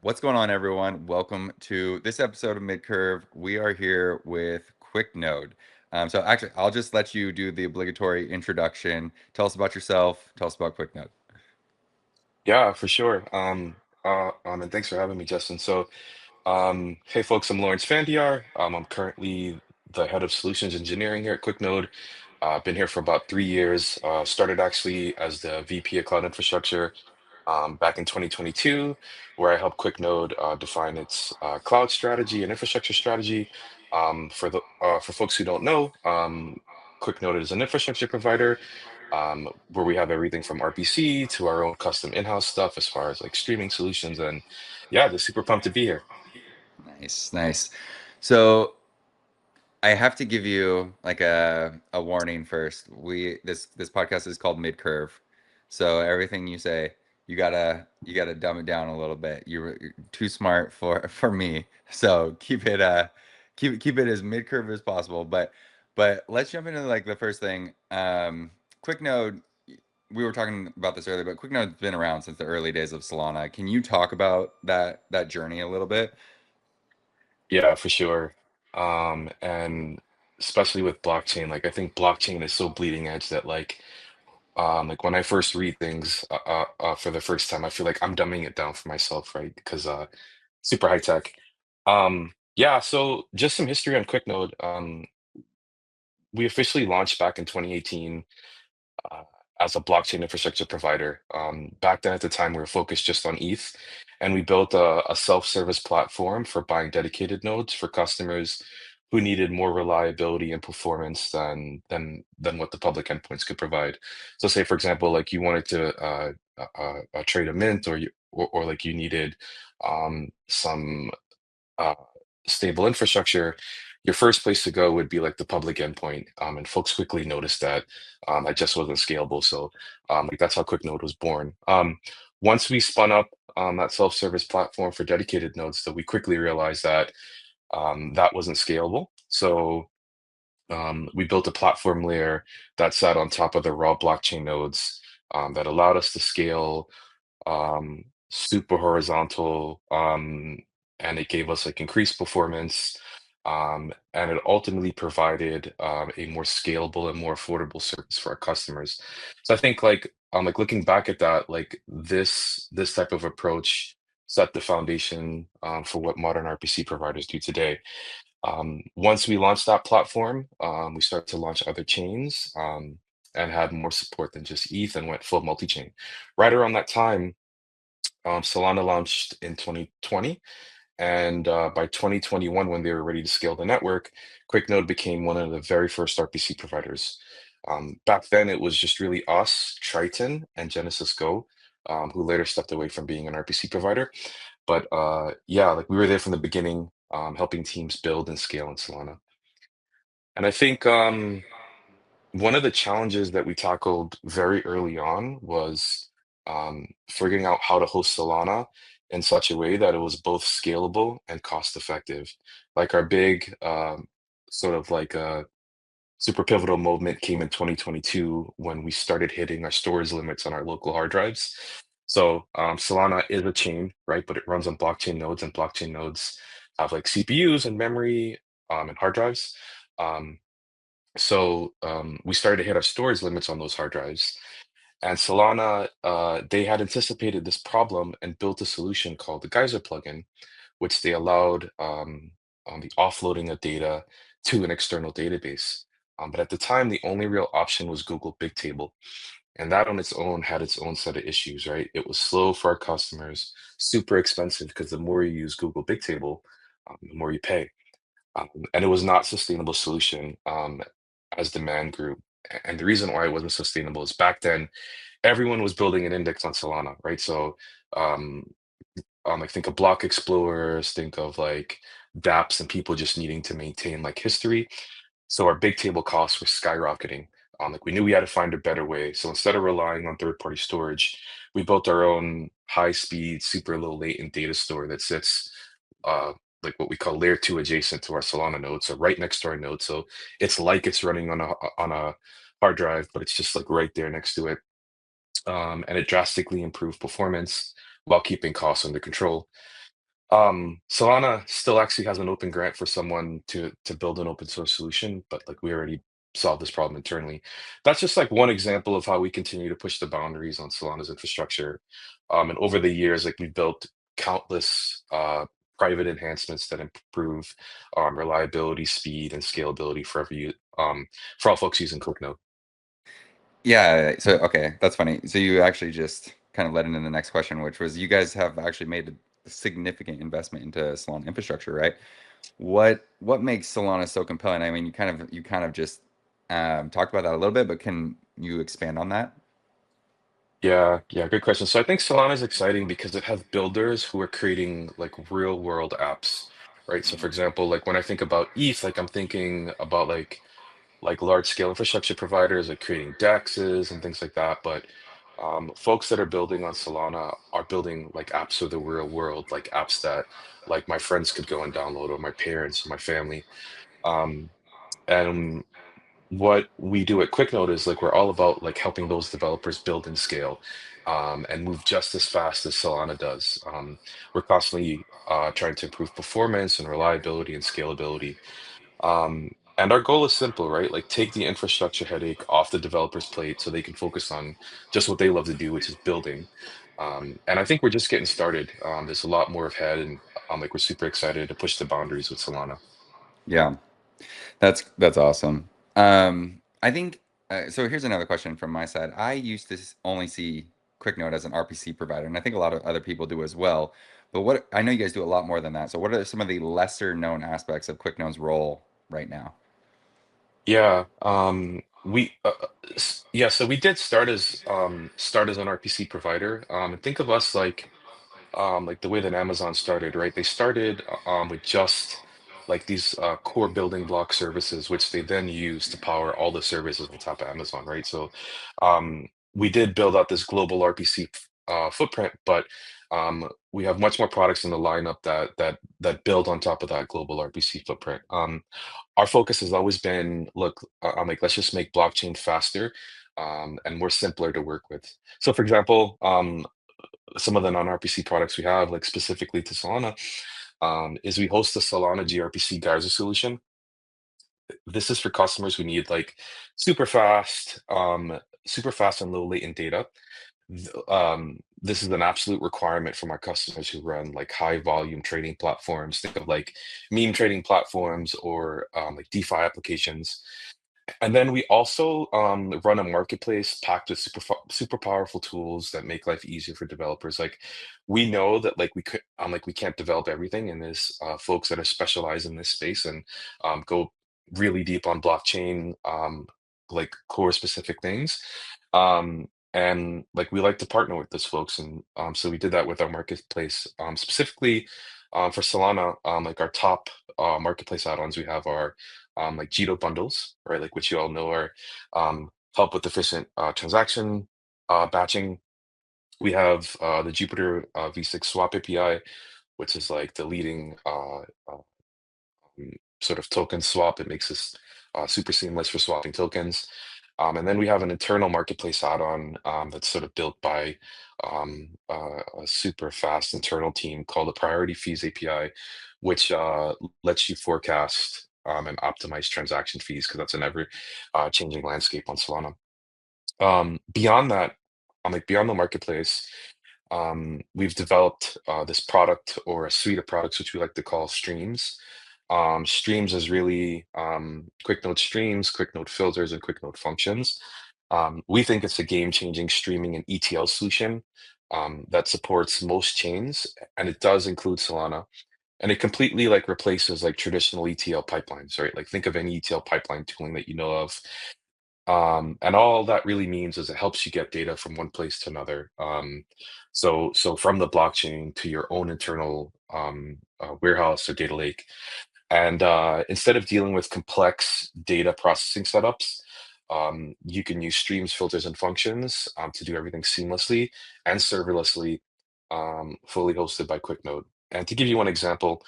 What's going on, everyone? Welcome to this episode of Midcurve. We are here with QuickNode. So actually, I'll just let you do the obligatory introduction. Tell us about yourself. Tell us about QuickNode. Yeah, for sure. And thanks for having me, Justin. Hey folks, I'm Laurence Vandeyar. I'm currently the head of solutions engineering here at QuickNode. Been here for about 3 years. Started actually as the VP of cloud infrastructure back in 2022, where I helped QuickNode define its cloud strategy and infrastructure strategy. For folks who don't know, QuickNode is an infrastructure provider where we have everything from RPC to our own custom in-house stuff as far as like streaming solutions. And yeah, just super pumped to be here. Nice, nice. So I have to give you like a warning first. This podcast is called Midcurve, so everything you say, you gotta dumb it down a little bit. You're too smart for me, so keep it as midcurve as possible. But let's jump into like the first thing. QuickNode. We were talking about this earlier, but QuickNode's been around since the early days of Solana. Can you talk about that journey a little bit? Yeah, for sure. And especially with blockchain, like I think blockchain is so bleeding edge that like when I first read things for the first time, I feel like I'm dumbing it down for myself, right? Because super high tech. Yeah, so just some history on QuickNode. We officially launched back in 2018 uh, as a blockchain infrastructure provider. Back then, at the time, we were focused just on ETH, and we built a self-service platform for buying dedicated nodes for customers who needed more reliability and performance than what the public endpoints could provide. So, say for example, like you wanted to trade a mint, or like you needed some uh, stable infrastructure, your first place to go would be like the public endpoint. And folks quickly noticed that it just wasn't scalable. Like that's how QuickNode was born. Once we spun up that self-service platform for dedicated nodes, so we quickly realized that that wasn't scalable. We built a platform layer that sat on top of the raw blockchain nodes that allowed us to scale super horizontal, and it gave us like increased performance, and it ultimately provided a more scalable and more affordable service for our customers. So I think like looking back at that, like this type of approach set the foundation for what modern RPC providers do today. Once we launched that platform, we started to launch other chains and had more support than just ETH and went full multi-chain. Right around that time, Solana launched in 2020, and by 2021, when they were ready to scale the network, QuickNode became one of the very first RPC providers. Back then, it was just really us, Triton, and Genesis Go, who later stepped away from being an RPC provider. But yeah, like we were there from the beginning, helping teams build and scale in Solana. And I think one of the challenges that we tackled very early on was figuring out how to host Solana in such a way that it was both scalable and cost effective. Like our big sort of like super pivotal moment came in 2022 when we started hitting our storage limits on our local hard drives. Solana is a chain, right? But it runs on blockchain nodes, and blockchain nodes have like CPUs and memory and hard drives. Um, we started to hit our storage limits on those hard drives. And Solana, they had anticipated this problem and built a solution called the Geyser plugin, which they allowed on the offloading of data to an external database. But at the time, the only real option was Google Bigtable. And that on its own had its own set of issues, right? It was slow for our customers, super expensive because the more you use Google Bigtable, the more you pay. And it was not sustainable solution as demand grew. And the reason why it wasn't sustainable is back then, everyone was building an index on Solana, right? Um, like think of block explorers, think of like dApps and people just needing to maintain like history. So our big table costs were skyrocketing. Like we knew we had to find a better way. So instead of relying on third-party storage, we built our own high-speed, super low latent data store that sits uh, like what we call layer two adjacent to our Solana node, so right next to our node. So it's like it's running on a hard drive, but it's just like right there next to it. And it drastically improved performance while keeping costs under control. Solana still actually has an open grant for someone to build an open source solution, but like we already solved this problem internally. That's just like one example of how we continue to push the boundaries on Solana's infrastructure. And over the years, like we've built countless private enhancements that improve reliability, speed, and scalability for all folks using QuickNode. Yeah, so okay, that's funny. So you actually just kind of led into the next question, which was you guys have actually made a significant investment into Solana infrastructure, right? What makes Solana so compelling? I mean, you kind of just talked about that a little bit, but can you expand on that? Yeah, yeah, good question. So I think Solana is exciting because it has builders who are creating like real world apps, right? So for example, like when I think about ETH, like I'm thinking about like large scale infrastructure providers like creating DEXs and things like that. But folks that are building on Solana are building like apps for the real world, like apps that like my friends could go and download or my parents or my family. Um, and what we do at QuickNode is like we're all about like helping those developers build and scale and move just as fast as Solana does. We're constantly trying to improve performance and reliability and scalability. And our goal is simple, right? Like take the infrastructure headache off the developer's plate so they can focus on just what they love to do, which is building. And I think we're just getting started. There's a lot more ahead, and like we're super excited to push the boundaries with Solana. Yeah, that's awesome. I think so. Here's another question from my side. I used to only see QuickNote as an RPC provider, and I think a lot of other people do as well. But what I know you guys do a lot more than that. So what are some of the lesser known aspects of QuickNote's role right now? Yeah, yeah, so we did start as an RPC provider. And think of us like the way that Amazon started, right? They started with just like these core building block services, which they then use to power all the services on top of Amazon, right? So we did build out this global RPC footprint, but we have much more products in the lineup that build on top of that global RPC footprint. Our focus has always been, look, I'm like, let's just make blockchain faster and more simpler to work with. So, for example, some of the non-RPC products we have, like specifically to Solana, is we host the Solana gRPC Geyser solution. This is for customers who need like super fast, super fast and low latent data. This is an absolute requirement for my customers who run like high volume trading platforms. Think of like meme trading platforms or like DeFi applications. And then we also run a marketplace packed with super powerful tools that make life easier for developers. Like we know that like we can't develop everything, and there's folks that are specialized in this space and go really deep on blockchain, like core specific things. And like we like to partner with those folks, and so we did that with our marketplace specifically for Solana. Like our top marketplace add-ons we have are like Jito bundles, right? Like which you all know are help with efficient transaction batching. We have the Jupiter V6 swap API, which is like the leading sort of token swap. It makes this super seamless for swapping tokens. And then we have an internal marketplace add-on that's sort of built by a super fast internal team called the Priority Fees API, which lets you forecast and optimize transaction fees because that's an ever changing landscape on Solana. Beyond that, like beyond the marketplace, we've developed this product or a suite of products which we like to call streams. Streams is really QuickNode streams, QuickNode filters, and QuickNode functions. We think it's a game-changing streaming and ETL solution that supports most chains, and it does include Solana. And it completely like replaces like traditional ETL pipelines, right? Like think of any ETL pipeline tooling that you know of. And all that really means is it helps you get data from one place to another. So from the blockchain to your own internal warehouse or data lake. And instead of dealing with complex data processing setups, you can use streams, filters, and functions to do everything seamlessly and serverlessly, fully hosted by QuickNode. And to give you one example,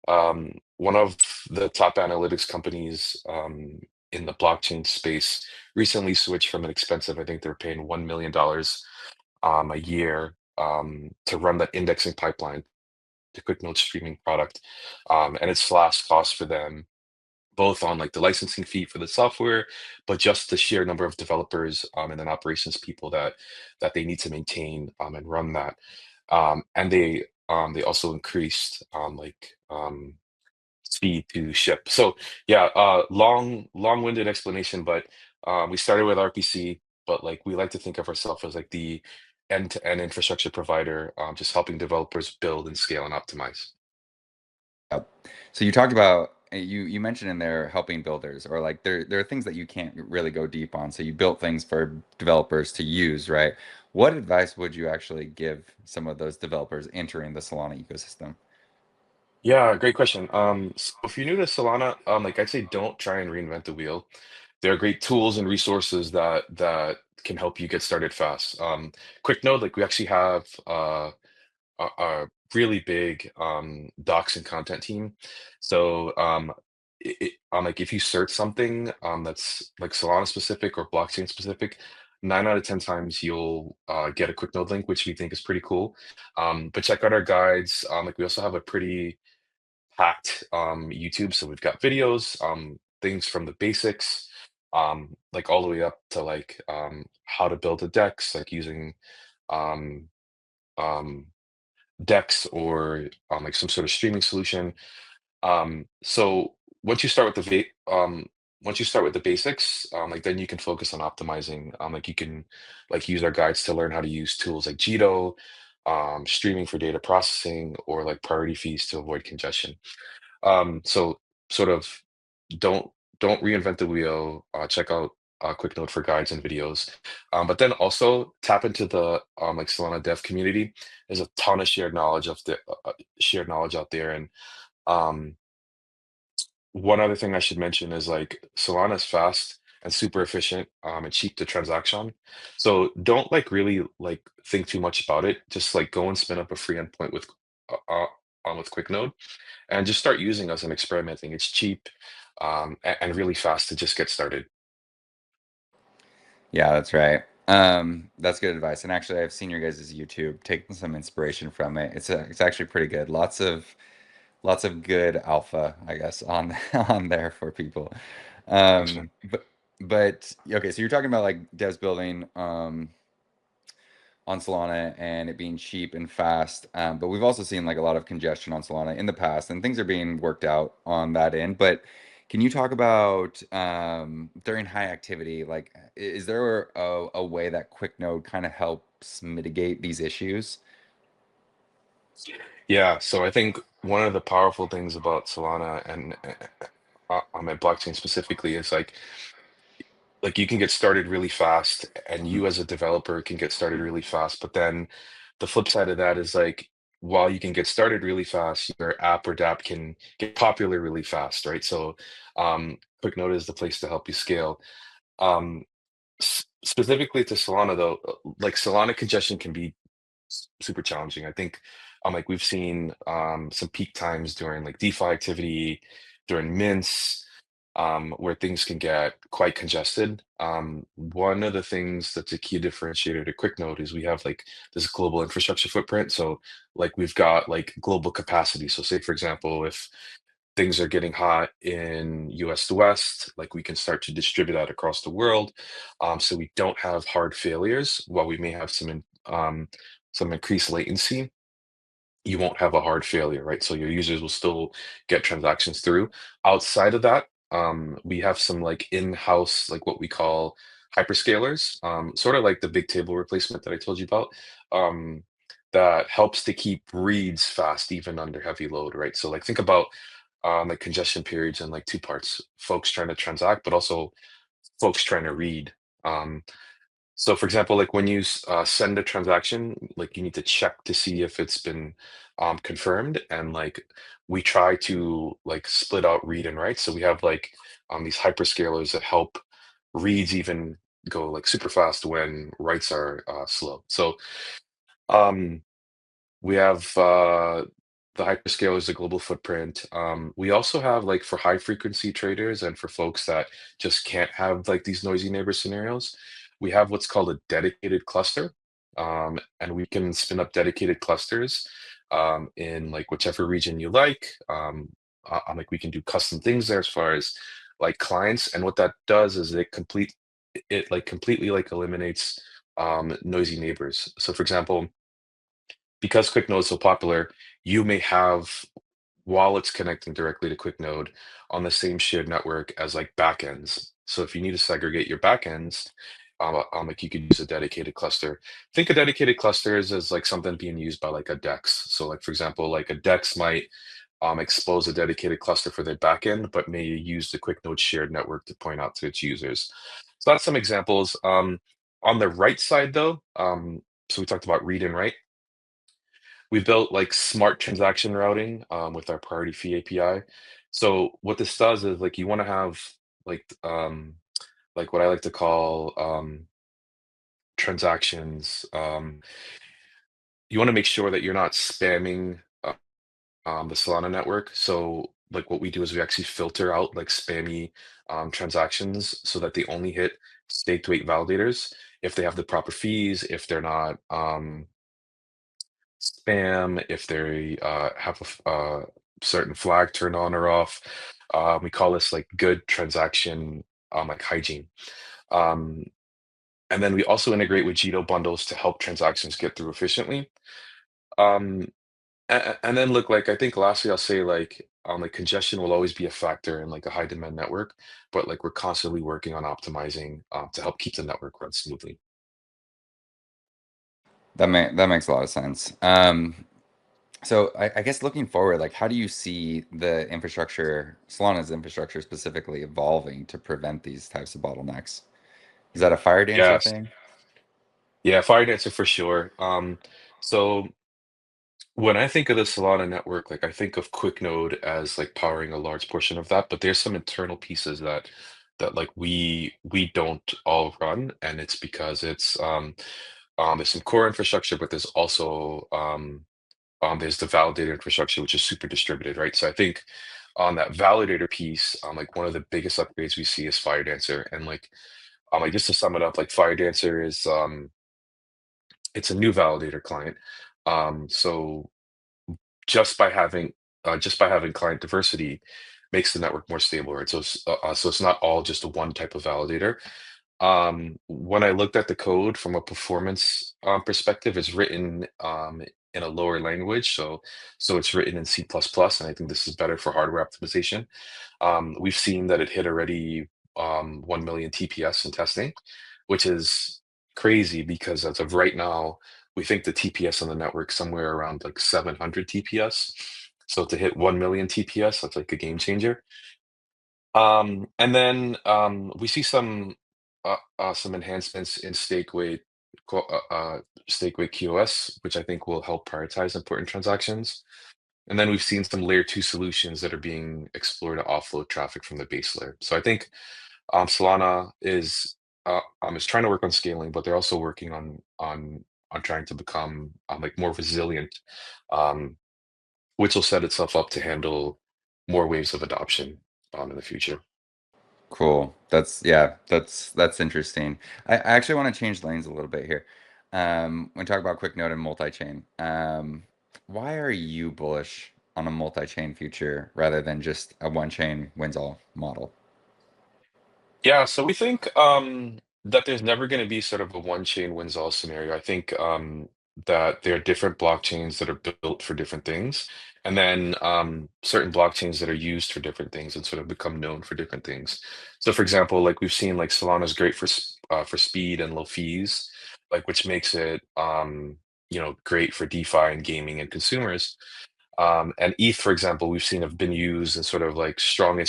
one of the top analytics companies in the blockchain space recently switched from an expensive, I think they were paying $1 million a year to run that indexing pipeline the QuickNode streaming product, and it's last cost for them, both on like the licensing fee for the software, but just the sheer number of developers and then operations people that they need to maintain and run that. And they also increased speed to ship. So yeah, long-winded explanation, but we started with RPC, but like we like to think of ourselves as like the end-to-end infrastructure provider, just helping developers build and scale and optimize. Yep. So you talked about you mentioned in there helping builders or like there are things that you can't really go deep on. So you built things for developers to use, right? What advice would you actually give some of those developers entering the Solana ecosystem? Yeah, great question. So if you're new to Solana, like I'd say don't try and reinvent the wheel. There are great tools and resources that can help you get started fast. QuickNode, like we actually have a really big docs and content team. So like if you search something that's like Solana specific or blockchain specific, 9 out of 10 times you'll get a QuickNode link, which we think is pretty cool. But check out our guides. Like we also have a pretty packed YouTube. So we've got videos, things from the basics, like all the way up to like how to build a DEX, like using um, um, DEX or like some sort of streaming solution. So once you start with once you start with the basics, like then you can focus on optimizing. Like you can like use our guides to learn how to use tools like Jito, streaming for data processing, or like priority fees to avoid congestion. So sort of don't don't reinvent the wheel. Check out QuickNote for guides and videos, but then also tap into the like Solana dev community. There's a ton of shared knowledge out there, and um, one other thing I should mention is like Solana is fast and super efficient and cheap to transaction. So don't like really like think too much about it. Just like go and spin up a free endpoint with QuickNode and just start using us and experimenting. It's cheap and really fast to just get started. Yeah, that's right. That's good advice. And actually, I've seen your guys' YouTube, taking some inspiration from it. It's actually pretty good. Lots of good alpha, I guess, on on there for people. Thanks, man. But okay, so you're talking about like devs building on Solana and it being cheap and fast. But we've also seen like a lot of congestion on Solana in the past, and things are being worked out on that end. But can you talk about during high activity, like is there a way that QuickNode kind of helps mitigate these issues? Yeah, so I think one of the powerful things about Solana and on my blockchain specifically is like you can get started really fast and Mhm. you as a developer can get started really fast, but then the flip side of that is like while you can get started really fast, your app or dApp can get popular really fast, right? So QuickNote is the place to help you scale. um Specifically to Solana though, like Solana congestion can be super challenging. I think like we've seen some peak times during like DeFi activity, during mints, where things can get quite congested. One of the things that's a key differentiator to QuickNode is we have like this global infrastructure footprint. So like we've got like global capacity. So say for example, if things are getting hot in US to West, like we can start to distribute that across the world. So we don't have hard failures. While we may have some increased latency, you won't have a hard failure, right? So your users will still get transactions through. Outside of that, we have some like in-house, like what we call hyperscalers, sort of like the big table replacement that I told you about, um, that helps to keep reads fast even under heavy load, right? So like think about like congestion periods in like two parts: folks trying to transact, but also folks trying to read. Um, so for example, like when you send a transaction, like you need to check to see if it's been confirmed. And like we try to like split out read and write. So we have like these hyperscalers that help reads even go like super fast when writes are slow. So um, we have the hyperscalers, a global footprint. We also have like for high frequency traders and for folks that just can't have like these noisy neighbor scenarios, we have what's called a dedicated cluster. And we can spin up dedicated clusters in like whichever region you like. Like we can do custom things there as far as like clients, and what that does is it like completely like eliminates noisy neighbors. So for example, because QuickNode is so popular, you may have wallets connecting directly to QuickNode on the same shared network as like backends. So if you need to segregate your backends, like you could use a dedicated cluster. Think a dedicated cluster is as like something being used by like a DEX. So like for example, like a DEX might expose a dedicated cluster for their backend, but may use the QuickNode shared network to point out to its users. So that's some examples. On the right side though, so we talked about read and write. We built like smart transaction routing with our priority fee API. So what this does is like you want to have like what I like to call transactions. You want to make sure that you're not spamming the Solana network. So like what we do is we actually filter out like spammy transactions so that they only hit stake to 8 validators if they have the proper fees, if they're not spam, if they have a certain flag turned on or off. We call this like good transaction like hygiene. Um, and then we also integrate with Jito bundles to help transactions get through efficiently. Um, and then look, like I think lastly, I'll say like congestion will always be a factor in like a high demand network, but like we're constantly working on optimizing to help keep the network run smoothly. That makes a lot of sense. So I guess looking forward, like how do you see the infrastructure, Solana's infrastructure specifically, evolving to prevent these types of bottlenecks? Is that a FireDancer Yes, thing? yeah, FireDancer for sure. So when I think of the Solana network, like I think of QuickNode as like powering a large portion of that, but there's some internal pieces that like we don't all run, and it's because there's some core infrastructure, but there's also there's the validator infrastructure, which is super distributed, right? So I think on that validator piece, like one of the biggest upgrades we see is FireDancer, and like just to sum it up, like FireDancer is it's a new validator client. So just by having client diversity makes the network more stable, right? So it's not all just a one type of validator. When I looked at the code from a performance perspective, it's written in a lower language, so it's written in C++, and I think this is better for hardware optimization. We've seen that it hit already 1 million TPS in testing, which is crazy because as of right now, we think the TPS on the network somewhere around like 700 TPS. So to hit 1 million TPS, that's like a game changer. And then we see some enhancements in stake weight QoS, which I think will help prioritize important transactions. And then we've seen some layer two solutions that are being explored to offload traffic from the base layer. So I think Solana is trying to work on scaling, but they're also working on trying to become like more resilient, um, which will set itself up to handle more waves of adoption in the future. Cool. That's yeah, that's interesting. I actually want to change lanes a little bit here. When talk about QuickNode and multi-chain, why are you bullish on a multi-chain future rather than just a one-chain wins all model? Yeah, so we think that there's never going to be sort of a one chain wins all scenario. I think that there are different blockchains that are built for different things, and then certain blockchains that are used for different things and sort of become known for different things. So, for example, like we've seen, like Solana's great for speed and low fees, like which makes it great for DeFi and gaming and consumers. And ETH, for example, we've seen have been used in sort of like strong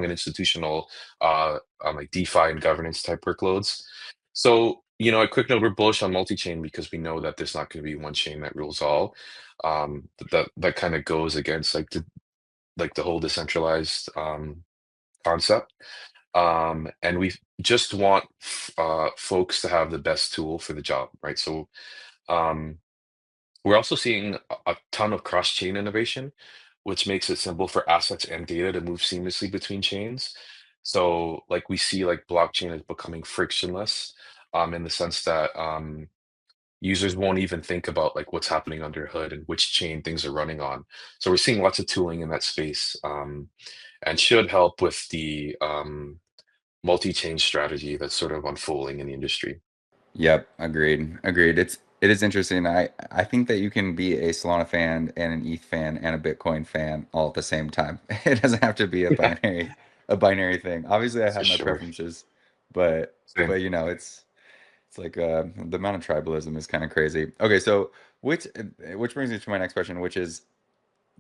and institutional like DeFi and governance type workloads. So, at QuickNote, we're bullish on multi-chain because we know that there's not going to be one chain that rules all. That kind of goes against like the whole decentralized concept. And we just want folks to have the best tool for the job, right? So um, we're also seeing a ton of cross-chain innovation, which makes it simple for assets and data to move seamlessly between chains. So, like we see, like blockchain is becoming frictionless, in the sense that users won't even think about like what's happening under the hood and which chain things are running on. So we're seeing lots of tooling in that space, and should help with the multi-chain strategy that's sort of unfolding in the industry. Yep, agreed. Agreed. It is interesting. I think that you can be a Solana fan and an ETH fan and a Bitcoin fan all at the same time. It doesn't have to be Yeah, a binary thing. Obviously, I for have my sure. preferences, but Same. it's like the amount of tribalism is kind of crazy. Okay, so which brings me to my next question, which is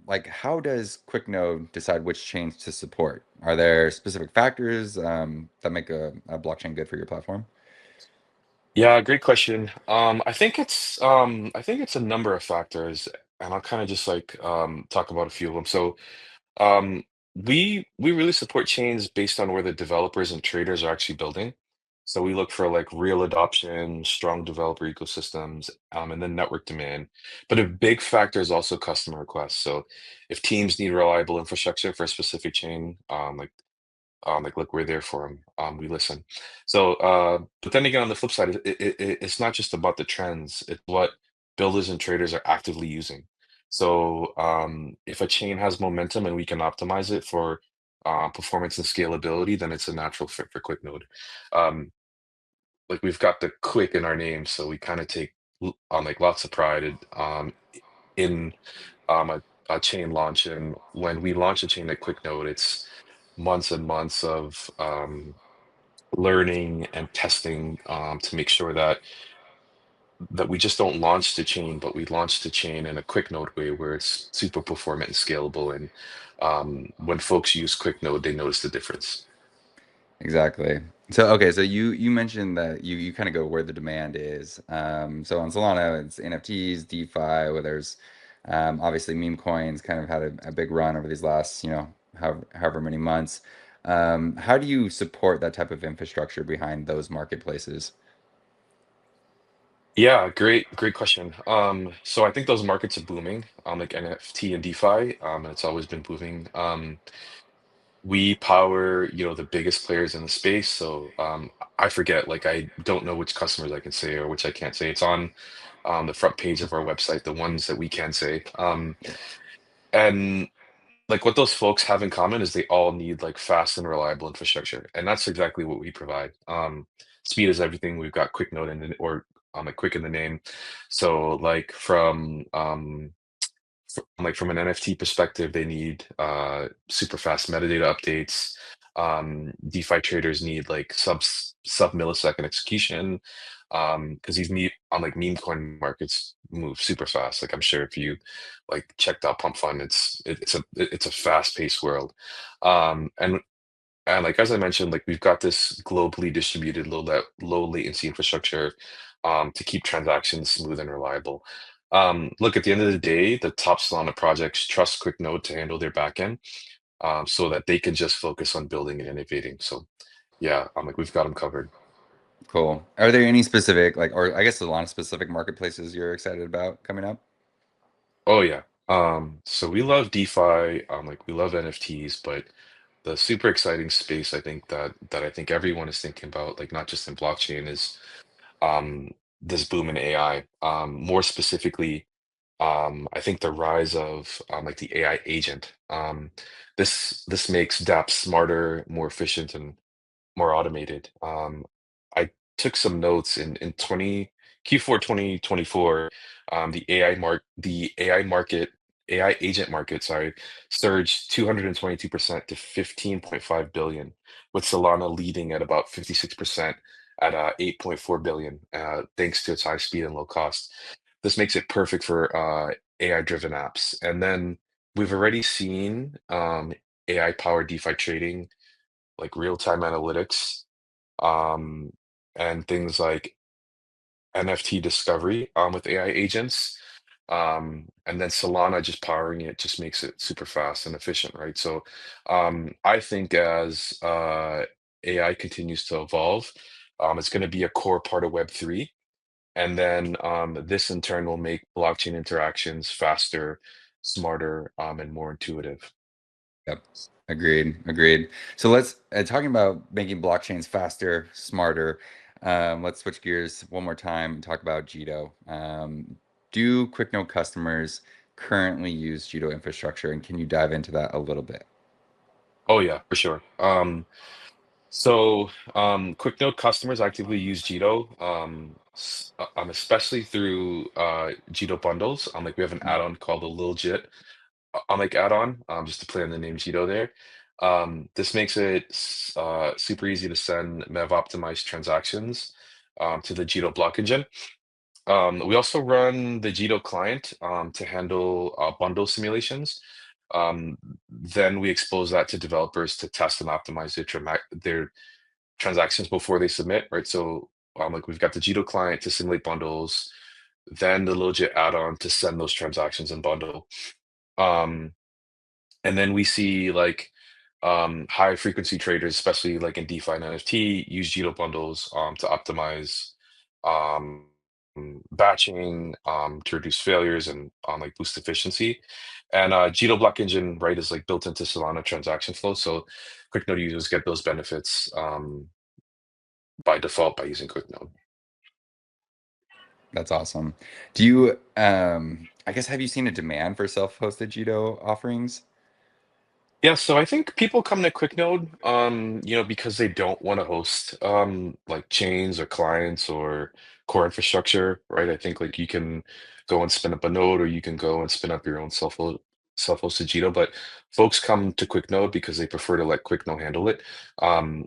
like how does QuickNode decide which chains to support? Are there specific factors that make a blockchain good for your platform? Yeah, great question. I think it's a number of factors, and I'll kind of just like talk about a few of them. So Um, we really support chains based on where the developers and traders are actually building. So we look for like real adoption, strong developer ecosystems, and then network demand. But a big factor is also customer requests. So if teams need reliable infrastructure for a specific chain, like look, we're there for them. We listen. So, but then again, on the flip side, it's not just about the trends. It's what builders and traders are actively using. So, if a chain has momentum and we can optimize it for performance and scalability, then it's a natural fit for QuickNode. Um, like we've got the quick in our name, so we kind of take like lots of pride in a chain launch. And when we launch a chain at QuickNode, it's months and months of learning and testing to make sure that we just don't launch the chain, but we launch the chain in a QuickNode way where it's super performant and scalable. And when folks use QuickNode, they notice the difference. Exactly. So okay, so you mentioned that you kind of go where the demand is. So on Solana, it's NFTs, DeFi, where there's obviously meme coins kind of had a big run over these last, however many months. How do you support that type of infrastructure behind those marketplaces? Yeah, great question. So I think those markets are booming, like NFT and DeFi, and it's always been booming. We power, the biggest players in the space. So I forget, like I don't know which customers I can say or which I can't say. It's on the front page of our website, the ones that we can say. And like what those folks have in common is they all need like fast and reliable infrastructure, and that's exactly what we provide. Speed is everything. We've got QuickNode or like quick in the name. So like from an NFT perspective, they need super fast metadata updates. DeFi traders need like sub millisecond execution because these on like meme coin markets move super fast. Like I'm sure if you like checked out Pump Fund, it's a fast paced world. And like as I mentioned, like we've got this globally distributed low latency infrastructure to keep transactions smooth and reliable. Look, at the end of the day, the top Solana projects trust QuickNode to handle their backend, so that they can just focus on building and innovating. So yeah, like we've got them covered. Cool. Are there any specific or I guess a lot of specific marketplaces you're excited about coming up? Oh yeah. So we love DeFi, like we love NFTs, but the super exciting space I think that I think everyone is thinking about, like not just in blockchain, is this boom in AI. More specifically, I think the rise of like the AI agent. This makes dApps smarter, more efficient, and more automated. I took some notes in 20 Q4 2024. The AI agent market, sorry, surged 222% to 15.5 billion, with Solana leading at about 56% at 8.4 billion, thanks to its high speed and low cost. This makes it perfect for AI-driven apps. And then we've already seen AI-powered DeFi trading, like real-time analytics, um, and things like NFT discovery with AI agents. And then Solana just powering it just makes it super fast and efficient, right? So I think as AI continues to evolve, it's going to be a core part of Web3. And then this in turn will make blockchain interactions faster, smarter, and more intuitive. Yep. Agreed. Agreed. So let's talking about making blockchains faster, smarter. Let's switch gears one more time and talk about Jito. Do QuickNode customers currently use Jito infrastructure, and can you dive into that a little bit? Oh yeah, for sure. QuickNode customers actively use Jito, especially through Jito bundles. Like we have an add-on called the Lil Jit, like add-on, just to play on the name Jito there. This makes it super easy to send MEV optimized transactions to the Jito block engine. We also run the Jito client to handle bundle simulations. Then we expose that to developers to test and optimize their transactions before they submit, right? So like we've got the Jito client to simulate bundles, then the Logit add-on to send those transactions in bundle. Um, and then we see like high frequency traders, especially like in DeFi and NFT, use Jito bundles to optimize um, batching to reduce failures and like boost efficiency. And Jito block engine, right, is like built into Solana transaction flow. So QuickNode users get those benefits by default by using QuickNode. That's awesome. Do you, I guess, have you seen a demand for self-hosted Jito offerings? Yeah, so I think people come to QuickNode, because they don't want to host like chains or clients or core infrastructure, right? I think like you can go and spin up a node or you can go and spin up your own self-hosted Jito, but folks come to QuickNode because they prefer to let QuickNode handle it.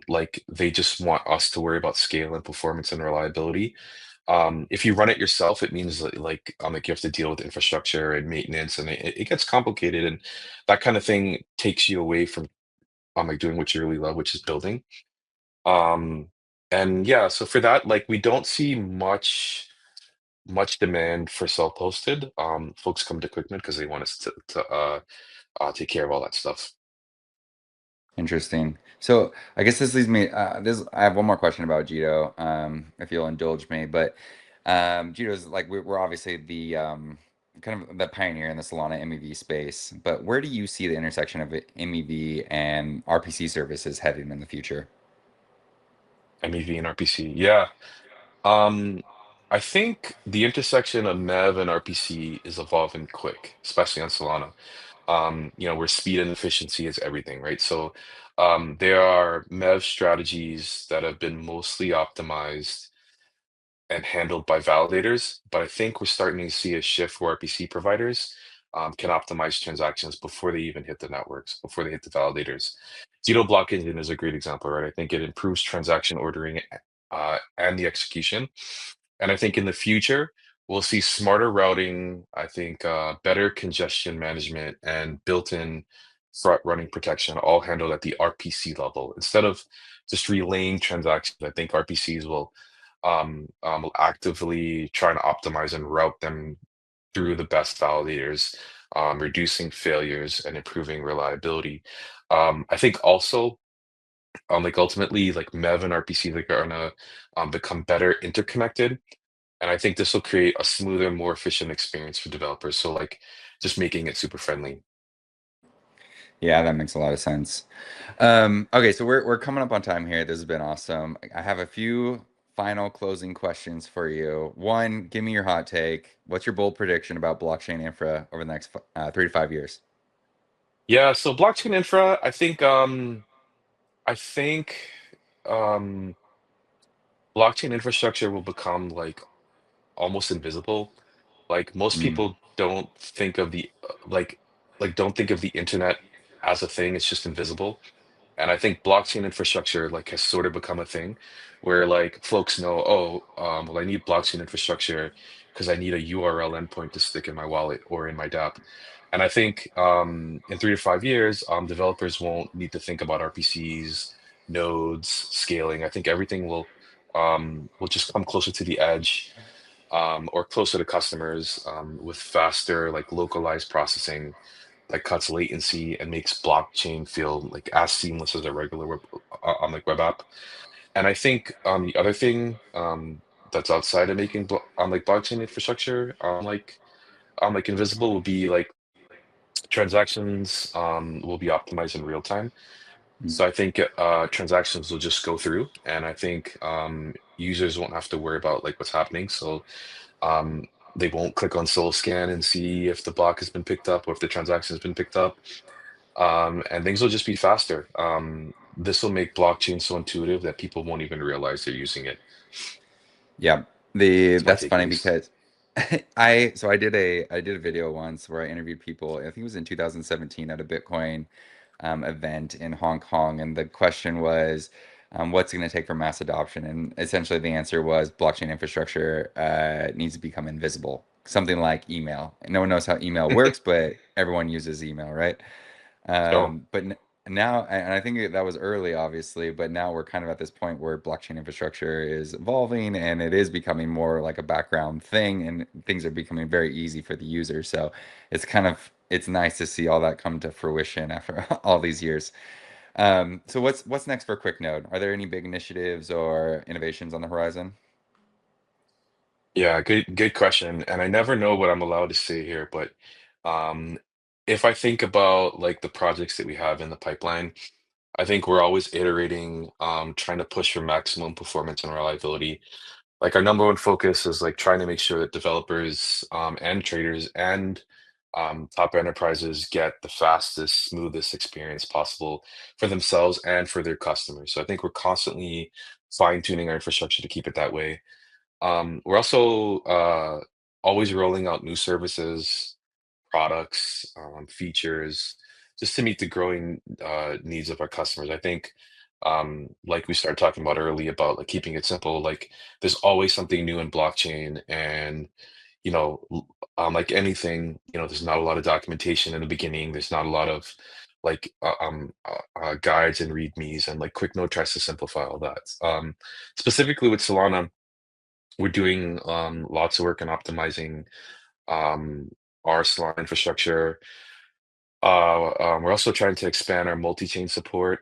Like they just want us to worry about scale and performance and reliability. If you run it yourself, it means like you have to deal with infrastructure and maintenance, and it gets complicated, and that kind of thing takes you away from like doing what you really love, which is building. Um, and yeah, so for that, like we don't see much demand for self-hosted. Folks come to QuickNet because they want us to take care of all that stuff. Interesting. So I guess this leads me, I have one more question about Jito, if you'll indulge me, but Jito's like, we're obviously the kind of the pioneer in the Solana MEV space, but where do you see the intersection of MEV and RPC services heading in the future? MEV and RPC, yeah. Um, I think the intersection of MEV and RPC is evolving quick, especially on Solana. Where speed and efficiency is everything, right? So there are MEV strategies that have been mostly optimized and handled by validators, but I think we're starting to see a shift where RPC providers can optimize transactions before they even hit the networks, before they hit the validators. Zero Block Engine is a great example, right? I think it improves transaction ordering and the execution. And I think in the future, we'll see smarter routing, I think better congestion management and built-in front running protection all handled at the RPC level. Instead of just relaying transactions, I think RPCs will actively try to optimize and route them through the best validators, reducing failures and improving reliability. I think also, like ultimately, like MEV and RPC are gonna become better interconnected, and I think this will create a smoother, more efficient experience for developers. So like, just making it super friendly. Yeah, that makes a lot of sense. Okay, so we're coming up on time here. This has been awesome. I have a few final closing questions for you. One, give me your hot take. What's your bold prediction about blockchain infra over the next 3 to 5 years? Yeah. So blockchain infra, I think um, blockchain infrastructure will become like almost invisible. Like most Mm, people don't think of the don't think of the internet as a thing. It's just invisible. And I think blockchain infrastructure like has sort of become a thing where like folks know, oh, well, I need blockchain infrastructure because I need a URL endpoint to stick in my wallet or in my dApp. And I think in 3 to 5 years, developers won't need to think about RPCs, nodes, scaling. I think everything will just come closer to the edge or closer to customers with faster, like localized processing that cuts latency and makes blockchain feel like as seamless as a regular on like web app. And I think the other thing that's outside of making on like blockchain infrastructure like invisible will be like transactions will be optimized in real time. mm. So I think transactions will just go through, and I think users won't have to worry about like what's happening. So um, they won't click on solo scan and see if the block has been picked up or if the transaction has been picked up. And things will just be faster. This will make blockchain so intuitive that people won't even realize they're using it. Yeah. The It's my That's take at funny least. because I did a video once where I interviewed people. I think it was in 2017 at a Bitcoin event in Hong Kong, and the question was, what's it going to take for mass adoption? And essentially, the answer was blockchain infrastructure needs to become invisible, something like email. No one knows how email works, but everyone uses email, right? So But now, and I think that was early, obviously, but now we're kind of at this point where blockchain infrastructure is evolving and it is becoming more like a background thing, and things are becoming very easy for the user. So it's nice to see all that come to fruition after all these years. So what's next for QuickNode? Are there any big initiatives or innovations on the horizon? yeah, good question. And I never know what I'm allowed to say here, but um, if I think about like the projects that we have in the pipeline, I think we're always iterating, trying to push for maximum performance and reliability. Like our number one focus is like trying to make sure that developers and traders and top enterprises get the fastest, smoothest experience possible for themselves and for their customers. So I think we're constantly fine-tuning our infrastructure to keep it that way. We're also always rolling out new services, products, features, just to meet the growing needs of our customers. I think, like we started talking about early about like keeping it simple, like there's always something new in blockchain, and like anything, there's not a lot of documentation in the beginning. There's not a lot of like guides and readmes, and like QuickNote tries to simplify all that. Specifically with Solana, we're doing lots of work in optimizing um, our Solana infrastructure. We're also trying to expand our multi-chain support,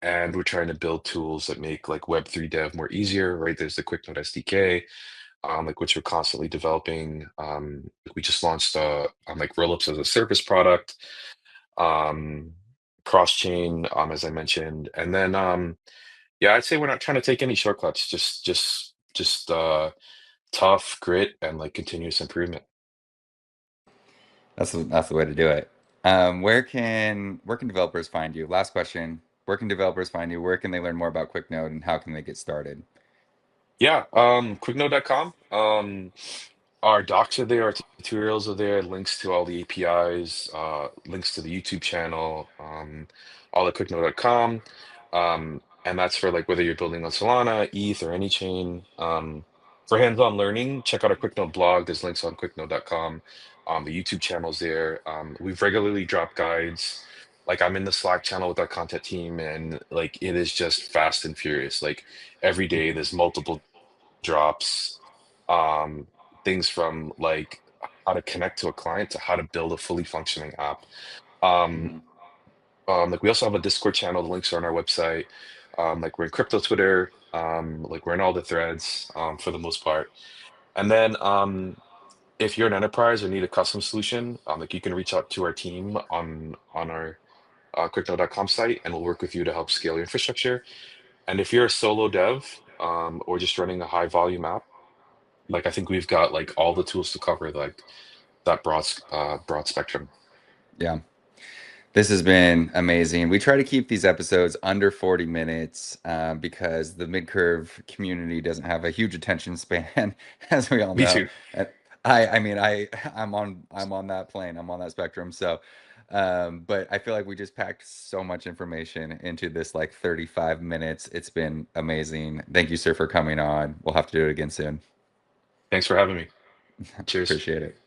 and we're trying to build tools that make like Web3 dev more easier, right? There's the QuickNote SDK, like which we're constantly developing. We just launched like rollups as a service product, um, cross-chain, as I mentioned, and then yeah, I'd say we're not trying to take any shortcuts. Just tough grit and like continuous improvement. That's the way to do it. Where can developers find you? Last question. Where can developers find you? Where can they learn more about QuickNode and how can they get started? Yeah, quicknote.com. Our docs are there, our tutorials are there, links to all the APIs, links to the YouTube channel, all at quicknote.com. And that's for like whether you're building on Solana, ETH, or any chain. For hands-on learning, check out our QuickNote blog. There's links on quicknote.com. The YouTube channel's there. We've regularly dropped guides. Like I'm in the Slack channel with our content team, and like it is just fast and furious. Like every day there's multiple drops, um, things from like how to connect to a client to how to build a fully functioning app. Um, Mhm. like we also have a Discord channel. The links are on our website. Like we're in crypto Twitter. Like we're in all the threads for the most part. And then if you're an enterprise or need a custom solution, like you can reach out to our team on our crypto.com site, and we'll work with you to help scale your infrastructure. And if you're a solo dev or just running a high volume app, like I think we've got like all the tools to cover like that broad spectrum. Yeah. This has been amazing. We try to keep these episodes under 40 minutes because the mid-curve community doesn't have a huge attention span, as we all Me know. too. And I mean, I'm on that plane. I'm on that spectrum. So, but I feel like we just packed so much information into this like 35 minutes. It's been amazing. Thank you, sir, for coming on. We'll have to do it again soon. Thanks for having me. Cheers. Appreciate it.